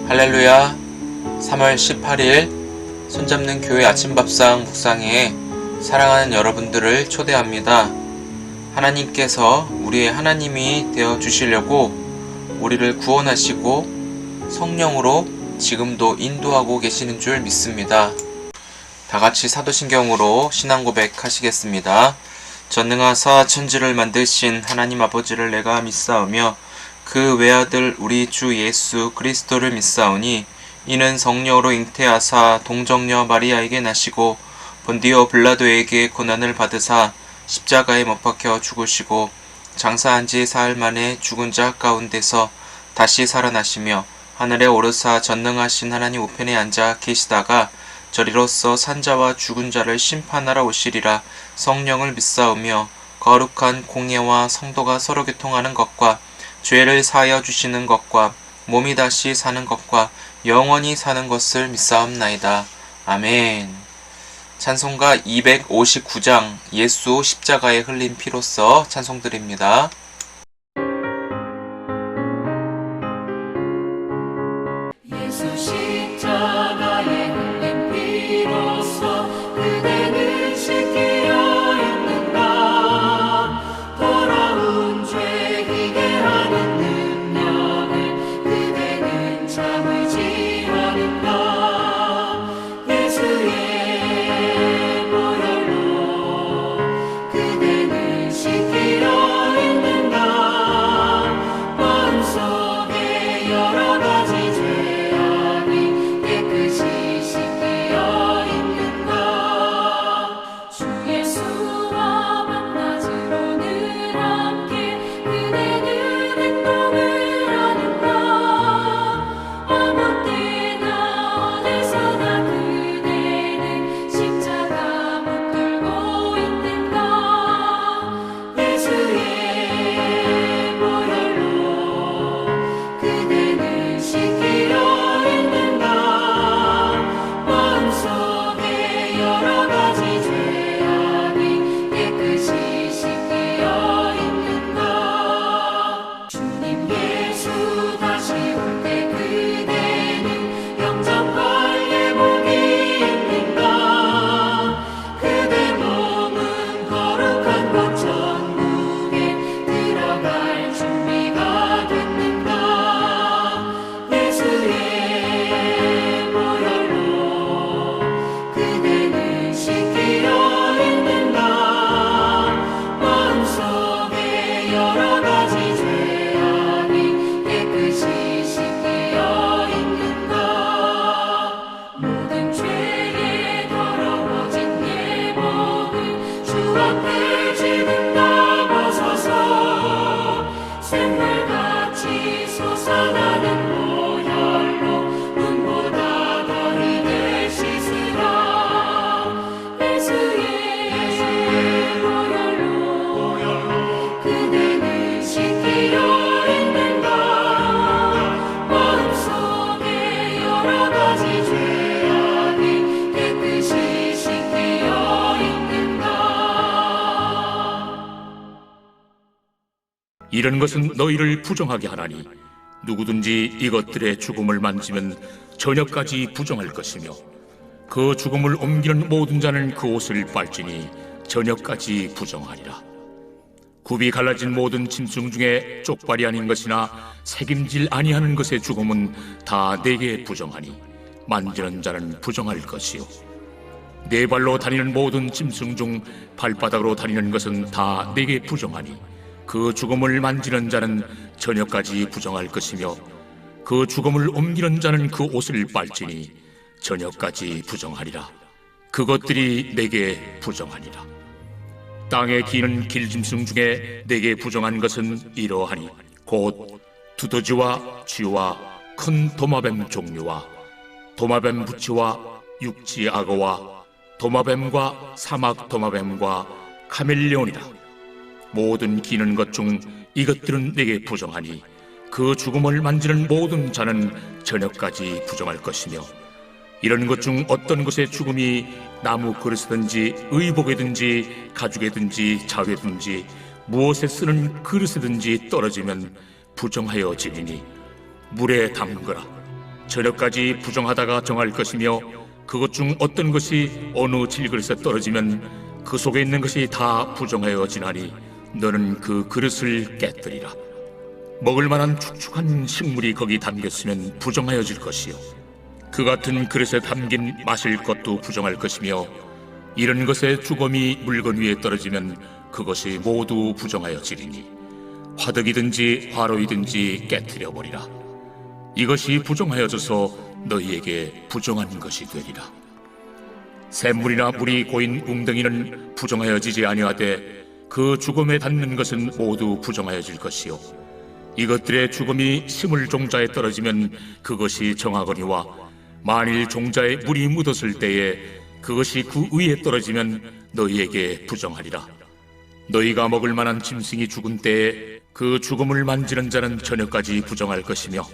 할렐루야. 3월 18일 손잡는 교회 아침밥상 묵상회에 사랑하는 여러분들을 초대합니다. 하나님께서 우리의 하나님이 되어 주시려고 우리를 구원하시고 성령으로 지금도 인도하고 계시는 줄 믿습니다. 다같이 사도신경으로 신앙 고백하시겠습니다. 전능하사 천지를 만드신 하나님 아버지를 내가 믿사오며 그 외아들 우리 주 예수 그리스도를 믿사오니 이는 성령으로 잉태하사 동정녀 마리아에게 나시고 본디오 빌라도에게 고난을 받으사 십자가에 못 박혀 죽으시고 장사한 지 사흘 만에 죽은 자 가운데서 다시 살아나시며 하늘에 오르사 전능하신 하나님 우편에 앉아 계시다가 저리로서 산자와 죽은 자를 심판하러 오시리라. 성령을 믿사오며 거룩한 공예와 성도가 서로 교통하는 것과 죄를 사하여 주시는 것과 몸이 다시 사는 것과 영원히 사는 것을 믿사옵나이다. 아멘. 찬송가 259장 예수 십자가에 흘린 피로써 찬송드립니다. 예수 십자가에 흘린 피로써 그대는 씻기려 했는가. 돌아온 죄이게 하는 능력을 그대는 참을지 하는가. 예수의 보혈로 그대는 씻기려 했는가. 마음속에 여러 가지 죄악이 깨끗이 씻기어 있는가. 주 예수와 만나지로 늘 함께 그대는 행동을 하는가. 아무 때나 어디서나 그대는 십자가 붙들고 있는가. 예수의 보혈로 그대는 씻기려 했는가. 마음속에 여러 가지 죄악이 깨끗이 씻기어 있는가. 주님 예수 다시 올 때 그대는 영접할 예복이 있는가. 그대 몸은 거룩한 곳 천국에 들어갈 준비가 됐는가. 예수의 보혈로 그대는 씻기려 했는가. 마음속에 여러 가지 죄악이 깨끗이 씻기어 있는가. 모든 죄에 더러워진 예복을 주 앞에 지금 나가서서 샘물같이 솟아나는 보혈로 눈보다 더히게 씻으라. 예수의 보혈로 그대는 씻기려 했는가. 마음속에 여러 가지 죄악이 깨끗이 씻기어 있는가. 이런 것은 너희를 부정하게 하나니 누구든지 이것들의 죽음을 만지면 저녁까지 부정할 것이며 그 죽음을 옮기는 모든 자는 그 옷을 빨지니 저녁까지 부정하리라. 굽이 갈라진 모든 짐승 중에 쪽발이 아닌 것이나 새김질 아니하는 것의 죽음은 다 내게 부정하니 만지는 자는 부정할 것이요 네 발로 다니는 모든 짐승 중 발바닥으로 다니는 것은 다 내게 부정하니 그 죽음을 만지는 자는 저녁까지 부정할 것이며 그 죽음을 옮기는 자는 그 옷을 빨지니 저녁까지 부정하리라. 그것들이 내게 부정하니라. 땅에 기는 길짐승 중에 내게 부정한 것은 이러하니 곧 두더지와 쥐와 큰 도마뱀 종류와 도마뱀 부치와 육지 악어와 도마뱀과 사막 도마뱀과 카멜레온이라. 모든 기는 것 중 이것들은 내게 부정하니 그 죽음을 만지는 모든 자는 저녁까지 부정할 것이며 이런 것 중 어떤 것의 죽음이 나무 그릇이든지 의복이든지 가죽이든지 자회든지 무엇에 쓰는 그릇이든지 떨어지면 부정하여지리니 물에 담그라. 저녁까지 부정하다가 정할 것이며 그것 중 어떤 것이 어느 질그릇에 떨어지면 그 속에 있는 것이 다 부정하여 지나니 너는 그 그릇을 깨뜨리라. 먹을 만한 축축한 식물이 거기 담겼으면 부정하여질 것이요 그 같은 그릇에 담긴 마실 것도 부정할 것이며 이런 것의 주검이 물건 위에 떨어지면 그것이 모두 부정하여지리니 화덕이든지 화로이든지 깨뜨려 버리라. 이것이 부정하여져서 너희에게 부정한 것이 되리라. 샘물이나 물이 고인 웅덩이는 부정하여지지 아니하되 그 주검에 닿는 것은 모두 부정하여질 것이요 이것들의 주검이 심을 종자에 떨어지면 그것이 정하거니와 만일 종자에 물이 묻었을 때에 그것이 그 위에 떨어지면 너희에게 부정하리라. 너희가 먹을 만한 짐승이 죽은 때에 그 죽음을 만지는 자는 저녁까지 부정할 것이며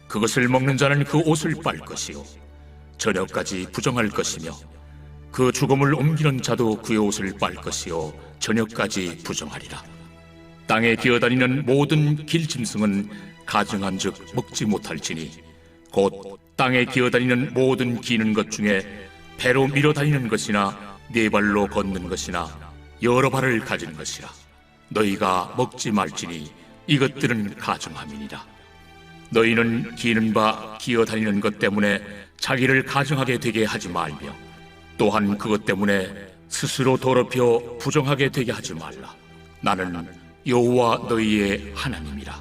그것을 먹는 자는 그 옷을 빨 것이요 저녁까지 부정할 것이며 그 죽음을 옮기는 자도 그의 옷을 빨 것이요 저녁까지 부정하리라. 땅에 기어다니는 모든 길짐승은 가증한즉 먹지 못할지니 곧 땅에 기어다니는 모든 기는 것 중에 배로 밀어다니는 것이나 네 발로 걷는 것이나 여러 발을 가진 것이라. 너희가 먹지 말지니 이것들은 가증함이니라. 너희는 기는 바 기어다니는 것 때문에 자기를 가증하게 되게 하지 말며 또한 그것 때문에 스스로 더럽혀 부정하게 되게 하지 말라. 나는 여호와 너희의 하나님이라.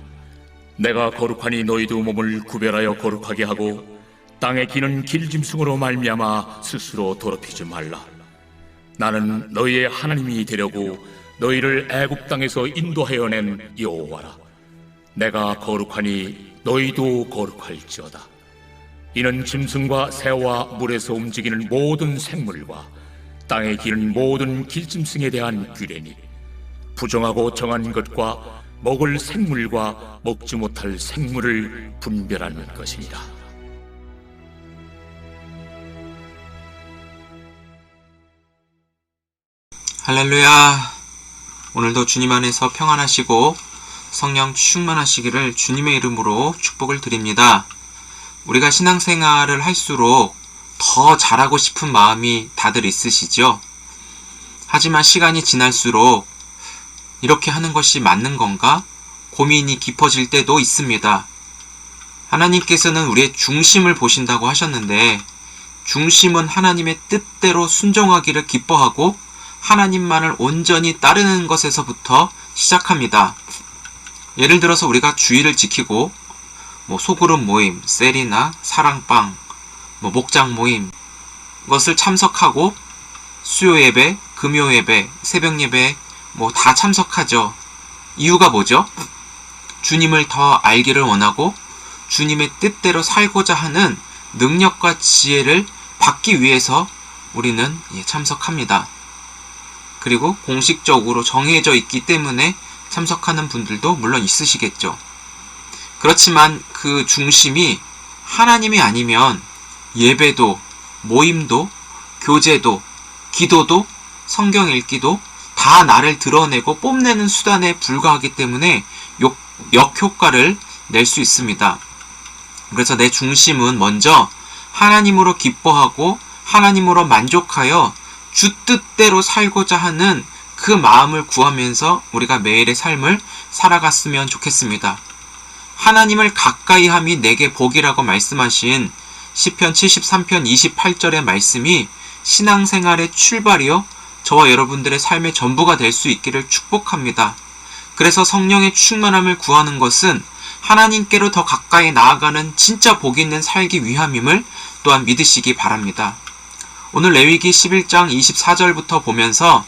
내가 거룩하니 너희도 몸을 구별하여 거룩하게 하고 땅에 기는 길짐승으로 말미암아 스스로 더럽히지 말라. 나는 너희의 하나님이 되려고 너희를 애굽 땅에서 인도하여 낸 여호와라. 내가 거룩하니 너희도 거룩할지어다. 이는 짐승과 새와 물에서 움직이는 모든 생물과 땅에 기는 모든 길짐승에 대한 규례니 부정하고 정한 것과 먹을 생물과 먹지 못할 생물을 분별하는 것이니라. 할렐루야. 오늘도 주님 안에서 평안하시고 성령 충만하시기를 주님의 이름으로 축복을 드립니다. 우리가 신앙생활을 할수록 더 잘하고 싶은 마음이 다들 있으시죠? 하지만 시간이 지날수록 이렇게 하는 것이 맞는 건가? 고민이 깊어질 때도 있습니다. 하나님께서는 우리의 중심을 보신다고 하셨는데 중심은 하나님의 뜻대로 순종하기를 기뻐하고 하나님만을 온전히 따르는 것에서부터 시작합니다. 예를 들어서 우리가 주의를 지키고 소그룹 모임, 셀이나 사랑방, 목장 모임 것을 참석하고 수요 예배, 금요 예배, 새벽 예배 다 참석하죠. 이유가 뭐죠? 주님을 더 알기를 원하고 주님의 뜻대로 살고자 하는 능력과 지혜를 받기 위해서 우리는 참석합니다. 그리고 공식적으로 정해져 있기 때문에 참석하는 분들도 물론 있으시겠죠. 그렇지만 그 중심이 하나님이 아니면 예배도, 모임도, 교제도, 기도도, 성경 읽기도 다 나를 드러내고 뽐내는 수단에 불과하기 때문에 역효과를 낼 수 있습니다. 그래서 내 중심은 먼저 하나님으로 기뻐하고 하나님으로 만족하여 주 뜻대로 살고자 하는 그 마음을 구하면서 우리가 매일의 삶을 살아갔으면 좋겠습니다. 하나님을 가까이 함이 내게 복이라고 말씀하신 시편 73편 28절의 말씀이 신앙생활의 출발이요 저와 여러분들의 삶의 전부가 될 수 있기를 축복합니다. 그래서 성령의 충만함을 구하는 것은 하나님께로 더 가까이 나아가는 진짜 복 있는 살기 위함임을 또한 믿으시기 바랍니다. 오늘 레위기 11장 24절부터 보면서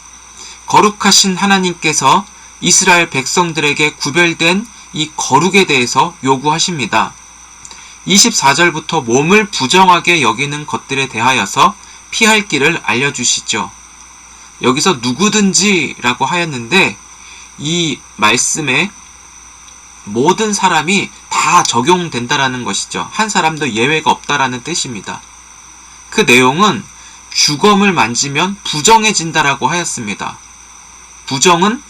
거룩하신 하나님께서 이스라엘 백성들에게 구별된 이 거룩에 대해서 요구하십니다. 24절부터 몸을 부정하게 여기는 것들에 대하여서 피할 길을 알려주시죠. 여기서 누구든지 라고 하였는데 이 말씀에 모든 사람이 다 적용된다라는 것이죠. 한 사람도 예외가 없다라는 뜻입니다. 그 내용은 주검을 만지면 부정해진다라고 하였습니다. 부정은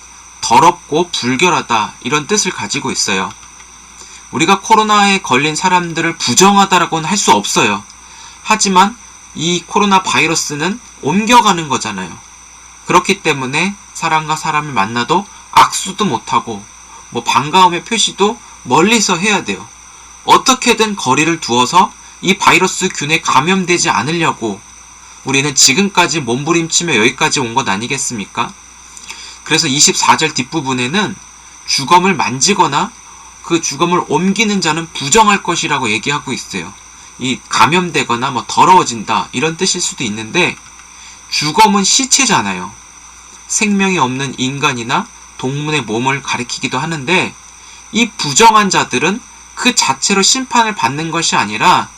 더럽고 불결하다 이런 뜻을 가지고 있어요. 우리가 코로나에 걸린 사람들을 부정하다라고는 할 수 없어요. 하지만 이 코로나 바이러스는 옮겨가는 거잖아요. 그렇기 때문에 사람과 사람을 만나도 악수도 못하고 뭐 반가움의 표시도 멀리서 해야 돼요. 어떻게든 거리를 두어서 이 바이러스 균에 감염되지 않으려고 우리는 지금까지 몸부림치며 여기까지 온 것 아니겠습니까? 그래서 24절 뒷부분에는 주검을 만지거나 그 주검을 옮기는 자는 부정할 것이라고 얘기하고 있어요. 이 감염되거나 뭐 더러워진다 이런 뜻일 수도 있는데, 주검은 시체잖아요. 생명이 없는 인간이나 동물의 몸을 가리키기도 하는데, 이 부정한 자들은 그 자체로 심판을 받는 것이 아니라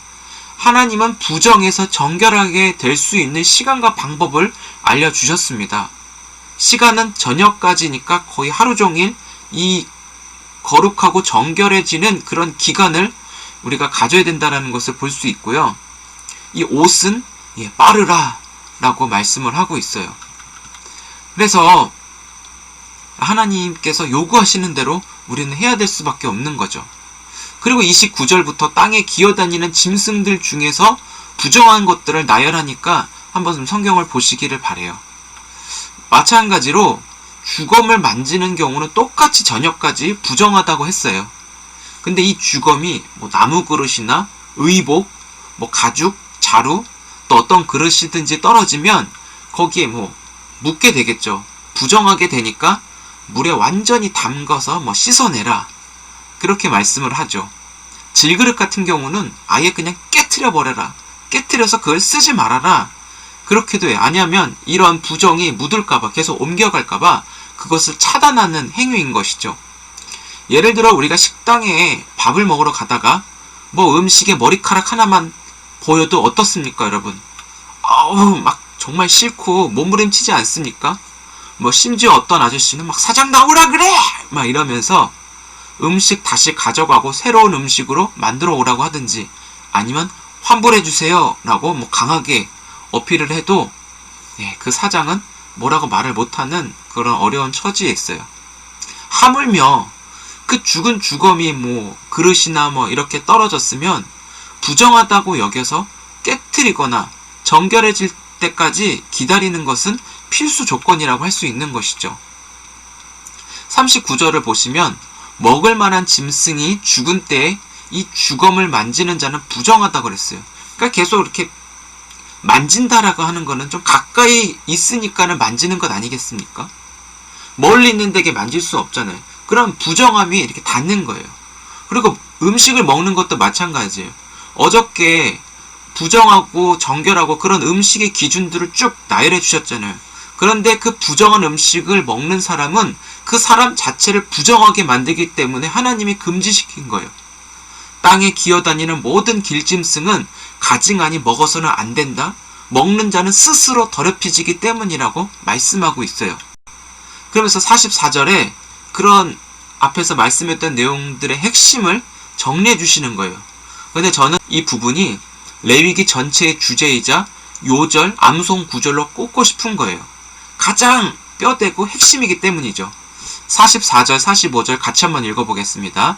하나님은 부정에서 정결하게 될 수 있는 시간과 방법을 알려주셨습니다. 시간은 저녁까지니까 거의 하루 종일 이 거룩하고 정결해지는 그런 기간을 우리가 가져야 된다는 것을 볼 수 있고요. 이 옷은 빠르라 라고 말씀을 하고 있어요. 그래서 하나님께서 요구하시는 대로 우리는 해야 될 수밖에 없는 거죠. 그리고 29절부터 땅에 기어다니는 짐승들 중에서 부정한 것들을 나열하니까 한번 성경을 보시기를 바라요. 마찬가지로 주검을 만지는 경우는 똑같이 저녁까지 부정하다고 했어요. 근데 이 주검이 뭐 나무 그릇이나 의복, 뭐 가죽, 자루, 또 어떤 그릇이든지 떨어지면 거기에 뭐 묻게 되겠죠. 부정하게 되니까 물에 완전히 담가서 뭐 씻어내라, 그렇게 말씀을 하죠. 질그릇 같은 경우는 아예 그냥 깨트려 버려라, 깨트려서 그걸 쓰지 말아라, 그렇게도 해요. 아니하면 이러한 부정이 묻을까봐, 계속 옮겨갈까봐 그것을 차단하는 행위인 것이죠. 예를 들어 우리가 식당에 밥을 먹으러 가다가 뭐 음식에 머리카락 하나만 보여도 어떻습니까, 여러분? 막 정말 싫고 몸부림치지 않습니까? 뭐 심지어 어떤 아저씨는 막 사장 나오라 그래! 막 이러면서 음식 다시 가져가고 새로운 음식으로 만들어 오라고 하든지, 아니면 환불해 주세요 라고 뭐 강하게 어필을 해도 그 사장은 뭐라고 말을 못하는 그런 어려운 처지에 있어요. 하물며 그 죽은 주검이 뭐 그릇이나 뭐 이렇게 떨어졌으면 부정하다고 여겨서 깨트리거나 정결해질 때까지 기다리는 것은 필수 조건이라고 할 수 있는 것이죠. 39절을 보시면 먹을 만한 짐승이 죽은 때에 이 주검을 만지는 자는 부정하다고 그랬어요. 그러니까 계속 이렇게 만진다라고 하는 거는 좀 가까이 있으니까는 만지는 것 아니겠습니까? 멀리 있는 데게 만질 수 없잖아요. 그럼 부정함이 이렇게 닿는 거예요. 그리고 음식을 먹는 것도 마찬가지예요. 어저께 부정하고 정결하고 그런 음식의 기준들을 쭉 나열해 주셨잖아요. 그런데 그 부정한 음식을 먹는 사람은 그 사람 자체를 부정하게 만들기 때문에 하나님이 금지시킨 거예요. 땅에 기어다니는 모든 길짐승은 가증하니 먹어서는 안 된다. 먹는 자는 스스로 더럽혀지기 때문이라고 말씀하고 있어요. 그러면서 44절에 그런 앞에서 말씀했던 내용들의 핵심을 정리해 주시는 거예요. 근데 저는 이 부분이 레위기 전체의 주제이자 요절, 암송 구절로 꼽고 싶은 거예요. 가장 뼈대고 핵심이기 때문이죠. 44절, 45절 같이 한번 읽어보겠습니다.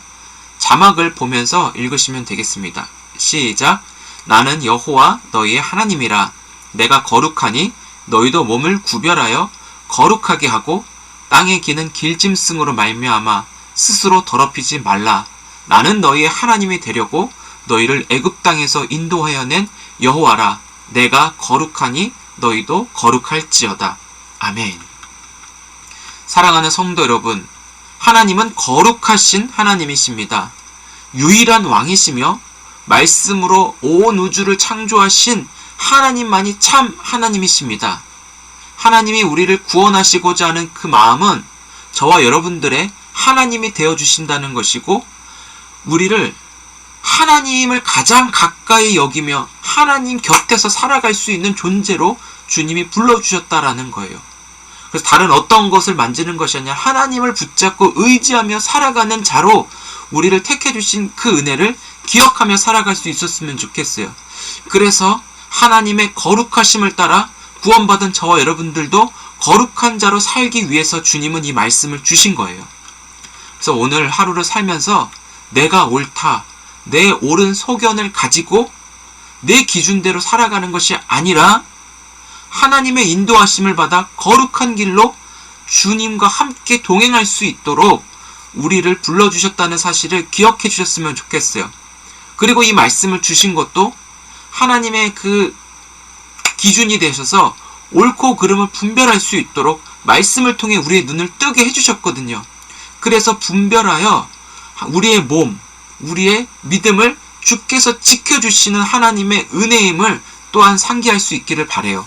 자막을 보면서 읽으시면 되겠습니다. 시작. 나는 여호와 너희의 하나님이라. 내가 거룩하니 너희도 몸을 구별하여 거룩하게 하고 땅에 기는 길짐승으로 말미암아 스스로 더럽히지 말라. 나는 너희의 하나님이 되려고 너희를 애굽 땅에서 인도하여 낸 여호와라. 내가 거룩하니 너희도 거룩할지어다. 아멘. 사랑하는 성도 여러분, 하나님은 거룩하신 하나님이십니다. 유일한 왕이시며 말씀으로 온 우주를 창조하신 하나님만이 참 하나님이십니다. 하나님이 우리를 구원하시고자 하는 그 마음은 저와 여러분들의 하나님이 되어주신다는 것이고, 우리를 하나님을 가장 가까이 여기며 하나님 곁에서 살아갈 수 있는 존재로 주님이 불러주셨다라는 거예요. 그래서 다른 어떤 것을 만지는 것이 아니라 하나님을 붙잡고 의지하며 살아가는 자로 우리를 택해주신 그 은혜를 기억하며 살아갈 수 있었으면 좋겠어요. 그래서 하나님의 거룩하심을 따라 구원받은 저와 여러분들도 거룩한 자로 살기 위해서 주님은 이 말씀을 주신 거예요. 그래서 오늘 하루를 살면서 내가 옳다, 내 옳은 소견을 가지고 내 기준대로 살아가는 것이 아니라 하나님의 인도하심을 받아 거룩한 길로 주님과 함께 동행할 수 있도록 우리를 불러주셨다는 사실을 기억해 주셨으면 좋겠어요. 그리고 이 말씀을 주신 것도 하나님의 그 기준이 되셔서 옳고 그름을 분별할 수 있도록 말씀을 통해 우리의 눈을 뜨게 해주셨거든요. 그래서 분별하여 우리의 몸, 우리의 믿음을 주께서 지켜주시는 하나님의 은혜임을 또한 상기할 수 있기를 바라요.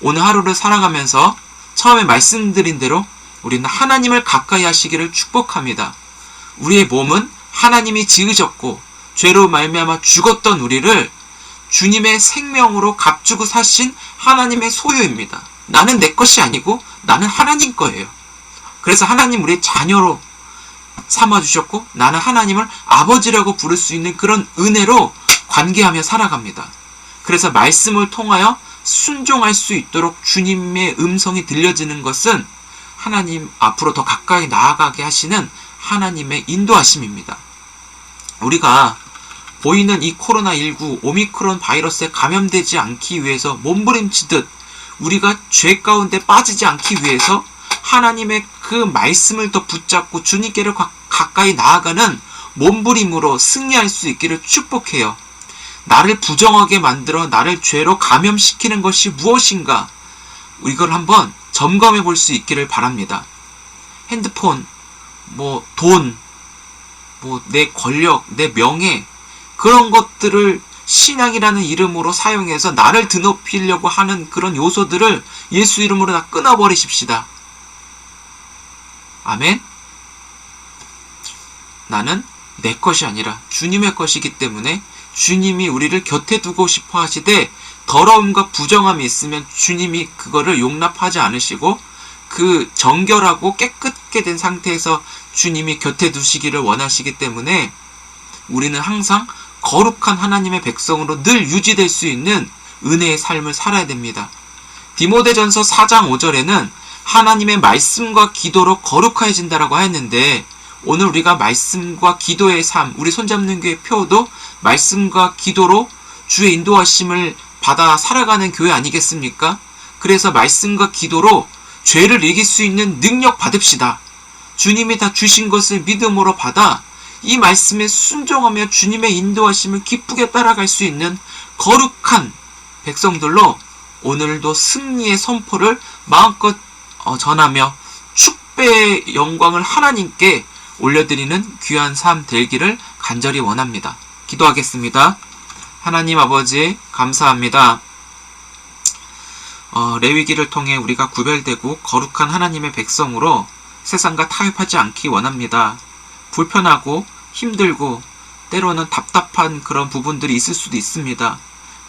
오늘 하루를 살아가면서 처음에 말씀드린 대로 우리는 하나님을 가까이 하시기를 축복합니다. 우리의 몸은 하나님이 지으셨고 죄로 말미암아 죽었던 우리를 주님의 생명으로 값주고 사신 하나님의 소유입니다. 나는 내 것이 아니고 나는 하나님 거예요. 그래서 하나님 우리의 자녀로 삼아주셨고 나는 하나님을 아버지라고 부를 수 있는 그런 은혜로 관계하며 살아갑니다. 그래서 말씀을 통하여 순종할 수 있도록 주님의 음성이 들려지는 것은 하나님 앞으로 더 가까이 나아가게 하시는 하나님의 인도하심입니다. 우리가 보이는 이 코로나19 오미크론 바이러스에 감염되지 않기 위해서 몸부림치듯 우리가 죄 가운데 빠지지 않기 위해서 하나님의 그 말씀을 더 붙잡고 주님께로 가까이 나아가는 몸부림으로 승리할 수 있기를 축복해요. 나를 부정하게 만들어 나를 죄로 감염시키는 것이 무엇인가, 이걸 한번 점검해 볼 수 있기를 바랍니다. 핸드폰, 돈, 내 권력, 내 명예, 그런 것들을 신앙이라는 이름으로 사용해서 나를 드높이려고 하는 그런 요소들을 예수 이름으로 다 끊어버리십시다. 아멘. 나는 내 것이 아니라 주님의 것이기 때문에 주님이 우리를 곁에 두고 싶어 하시되 더러움과 부정함이 있으면 주님이 그거를 용납하지 않으시고 그 정결하고 깨끗게 된 상태에서 주님이 곁에 두시기를 원하시기 때문에 우리는 항상 거룩한 하나님의 백성으로 늘 유지될 수 있는 은혜의 삶을 살아야 됩니다. 디모데전서 4장 5절에는 하나님의 말씀과 기도로 거룩해진다라고 했는데, 오늘 우리가 말씀과 기도의 삶, 우리 손잡는 교회 표도 말씀과 기도로 주의 인도하심을 받아 살아가는 교회 아니겠습니까? 그래서 말씀과 기도로 죄를 이길 수 있는 능력 받읍시다. 주님이 다 주신 것을 믿음으로 받아 이 말씀에 순종하며 주님의 인도하심을 기쁘게 따라갈 수 있는 거룩한 백성들로 오늘도 승리의 선포를 마음껏 전하며 축배의 영광을 하나님께 올려드리는 귀한 삶 되기를 간절히 원합니다. 기도하겠습니다. 하나님 아버지 감사합니다. 레위기를 통해 우리가 구별되고 거룩한 하나님의 백성으로 세상과 타협하지 않기 원합니다. 불편하고 힘들고 때로는 답답한 그런 부분들이 있을 수도 있습니다.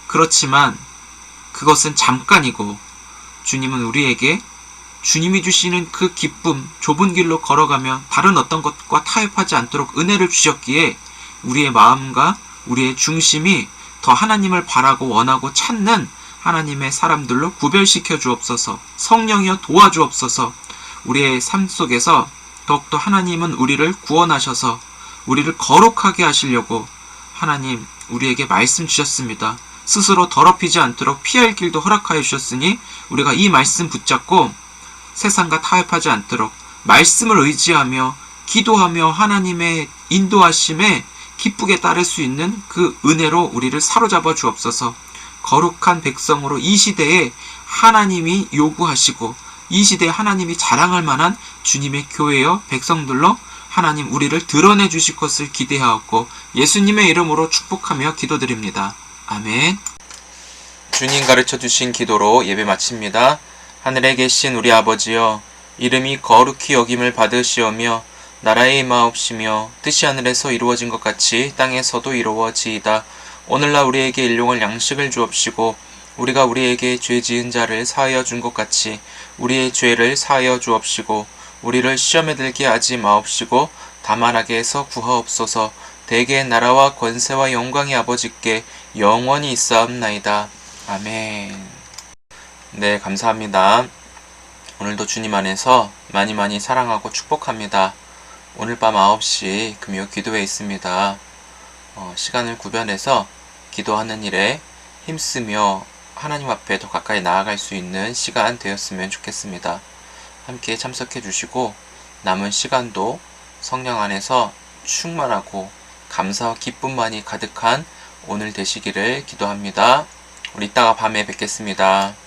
그렇지만 그것은 잠깐이고 주님은 우리에게 주님이 주시는 그 기쁨, 좁은 길로 걸어가며 다른 어떤 것과 타협하지 않도록 은혜를 주셨기에 우리의 마음과 우리의 중심이 더 하나님을 바라고 원하고 찾는 하나님의 사람들로 구별시켜 주옵소서. 성령이여 도와주옵소서. 우리의 삶 속에서 더욱더 하나님은 우리를 구원하셔서 우리를 거룩하게 하시려고 하나님 우리에게 말씀 주셨습니다. 스스로 더럽히지 않도록 피할 길도 허락하여 주셨으니 우리가 이 말씀 붙잡고 세상과 타협하지 않도록 말씀을 의지하며 기도하며 하나님의 인도하심에 기쁘게 따를 수 있는 그 은혜로 우리를 사로잡아 주옵소서. 거룩한 백성으로 이 시대에 하나님이 요구하시고 이 시대에 하나님이 자랑할 만한 주님의 교회여 백성들로 하나님 우리를 드러내 주실 것을 기대하옵고 예수님의 이름으로 축복하며 기도드립니다. 아멘. 주님 가르쳐 주신 기도로 예배 마칩니다. 하늘에 계신 우리 아버지여, 이름이 거룩히 여김을 받으시오며 나라의 임하옵시며 뜻이 하늘에서 이루어진 것 같이 땅에서도 이루어지이다. 오늘날 우리에게 일용할 양식을 주옵시고 우리가 우리에게 죄 지은 자를 사하여 준 것 같이 우리의 죄를 사하여 주옵시고 우리를 시험에 들게 하지 마옵시고 다만하게 해서 구하옵소서. 대개의 나라와 권세와 영광이 아버지께 영원히 있사옵나이다. 아멘. 네, 감사합니다. 오늘도 주님 안에서 많이 사랑하고 축복합니다. 오늘 밤 9시 금요 기도회 있습니다. 시간을 구별해서 기도하는 일에 힘쓰며 하나님 앞에 더 가까이 나아갈 수 있는 시간 되었으면 좋겠습니다. 함께 참석해 주시고 남은 시간도 성령 안에서 충만하고 감사와 기쁨만이 가득한 오늘 되시기를 기도합니다. 우리 이따가 밤에 뵙겠습니다.